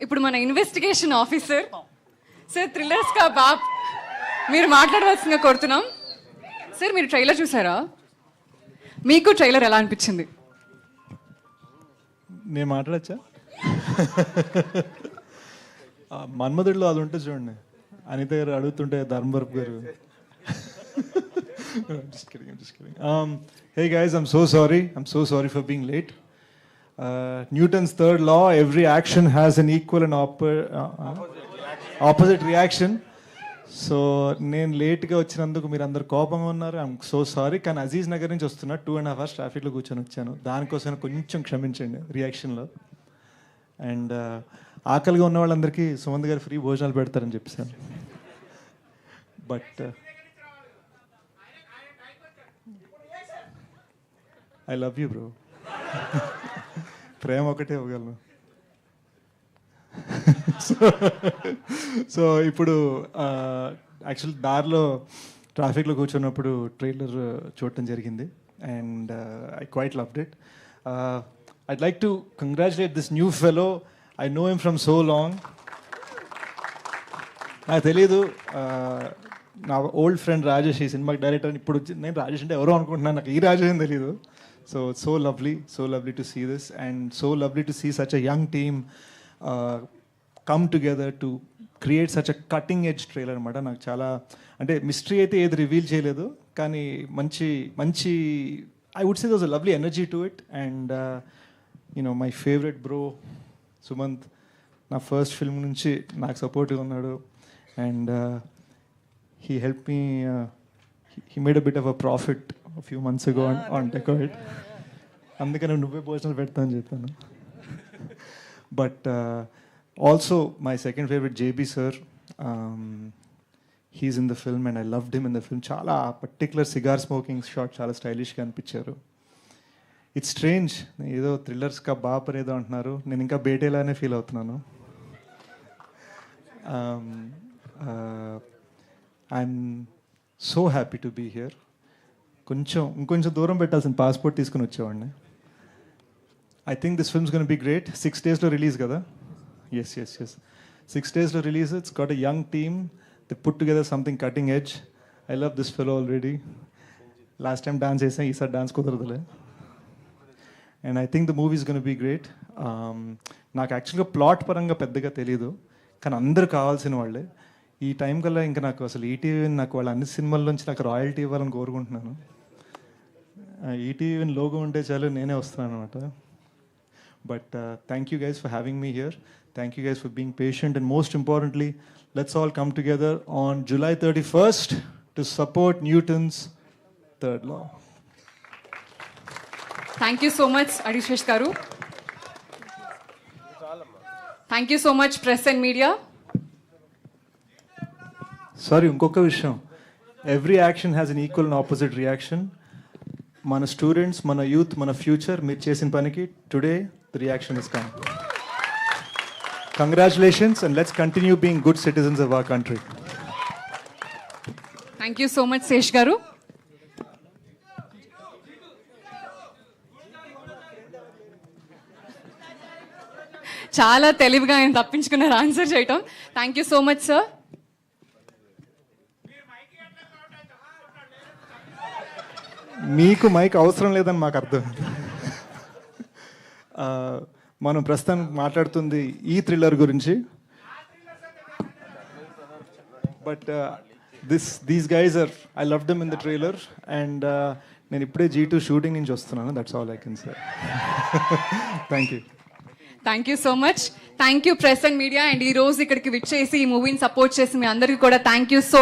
ఇప్పుడు మన investigation officer sir thrillers కా బాప్ మీరు మాట్లాడవలసిందిగా కోరుతున్నాం. సార్ మీరు ట్రైలర్ చూసారా? మీకు ట్రైలర్ ఎలా అనిపించింది? నేను మాట్లాడచ్చా? మన్మధుడిలో అది ఉంటే చూడండి, అనిత గారు అడుగుతుంటే ధర్మవరపు గారు. Hey guys, I'm so sorry for being late. Newton's third law, every action has an equal and opposite reaction. So నేను లేట్గా వచ్చినందుకు మీరు అందరు కోపంగా ఉన్నారు. I'm so sorry. కానీ అజీజ్ నగర్ నుంచి వస్తున్నా, 2.5 hours ట్రాఫిక్లో కూర్చొని వచ్చాను. దానికోసం కొంచెం క్షమించండి రియాక్షన్లో. అండ్ ఆకలిగా ఉన్న వాళ్ళందరికీ సుమంత్ గారు ఫ్రీ భోజనాలు పెడతారని చెప్పేసాను. But I love you bro. ప్రేమ ఒకటే ఇవ్వగలను. సో ఇప్పుడు యాక్చువల్ దారిలో ట్రాఫిక్లో కూర్చున్నప్పుడు ట్రైలర్ చూడటం జరిగింది. And I quite loved it. I'd like to congratulate this new fellow. I know him from so long. నాకు తెలీదు, నా ఓల్డ్ ఫ్రెండ్ రాజేష్ ఈ సినిమాకి డైరెక్టర్. ఇప్పుడు నేను రాజేష్ అంటే ఎవరో అనుకుంటున్నాను, నాకు ఈ రాజేష్ అని తెలీదు. So lovely to see this, and so lovely to see such a young team come together to create such a cutting edge trailer అనమాట. నాకు చాలా అంటే మిస్టరీ అయితే ఏది రివీల్ చేయలేదు, కానీ మంచి I would say there was a lovely energy to it. And you know my favourite bro Sumanth నా ఫస్ట్ ఫిల్మ్ నుంచి నాకు సపోర్ట్గా ఉన్నాడు. And he helped me, he made a bit of a profit a few months ago on Decoit. అందుకని నువ్వే భోజనాలు పెడతా అని చెప్పాను. But also my second favourite JB sir, he's in the film and I loved him in the film. చాలా particular cigar smoking shot చాలా స్టైలిష్గా అనిపించారు. ఇట్స్ స్ట్రేంజ్, ఏదో థ్రిల్లర్స్ కా బాపర్ ఏదో అంటున్నారు, నేను ఇంకా బేటేలానే ఫీల్ అవుతున్నాను. I'm so happy to be here. ఇంకొంచెం దూరం పెట్టాల్సిన పాస్పోర్ట్ తీసుకుని వచ్చేవాడిని. I think this film's gonna be great. 6 daysలో రిలీజ్ కదా? ఎస్ 6 daysలో release. It's got a young team. They put together something cutting edge. I love this fellow already. Last time dance చేసాం, ఈసారి డాన్స్ కుదరదులే. And I think the movie is gonna be great. నాకు యాక్చువల్గా plot పరంగా పెద్దగా తెలీదు, కానీ అందరూ కావాల్సిన వాళ్ళే. ఈ టైం కల్లా ఇంకా నాకు అసలు ఈటీవీ నాకు వాళ్ళ అన్ని సినిమాల్లోంచి నాకు రాయల్టీ ఇవ్వాలని కోరుకుంటున్నాను. ఈటీవీ లోగో ఉంటే చాలు, నేనే వస్తున్నాను అనమాట. But thank you guys for having me here. Thank you guys for being patient. And most importantly, let's all come together on July 31st to support Newton's third law. Thank you so much Adisesh గారు. Thank you so much press and media. Sorry, ఇంకొక విషయం, every action has an equal and opposite reaction. మన students, మన youth, మన future, మీరు చేసిన పనికి today the reaction is come. Congratulations and let's continue being good citizens of our country. Thank you so much Sesh గారు. చాలా తెలివిగా ఆయన తప్పించుకున్నారు ఆన్సర్ చేయటం. Thank you so much sir. మీకు మైక్ అవసరం లేదని మాకు అర్థం. మనం ప్రస్తుతం మాట్లాడుతుంది ఈ థ్రిల్లర్ గురించి. But these guys are, I love them in the trailer. And నేను ఇప్పుడే G2 షూటింగ్ నుంచి వస్తున్నాను. That's all I can say. Thank you. Thank you so much. Thank you press and media. And ఈ రోజు ఇక్కడికి విచ్చేసి ఈ మూవీని సపోర్ట్ చేసి మీ అందరికీ కూడా థ్యాంక్ యూ సో మచ్.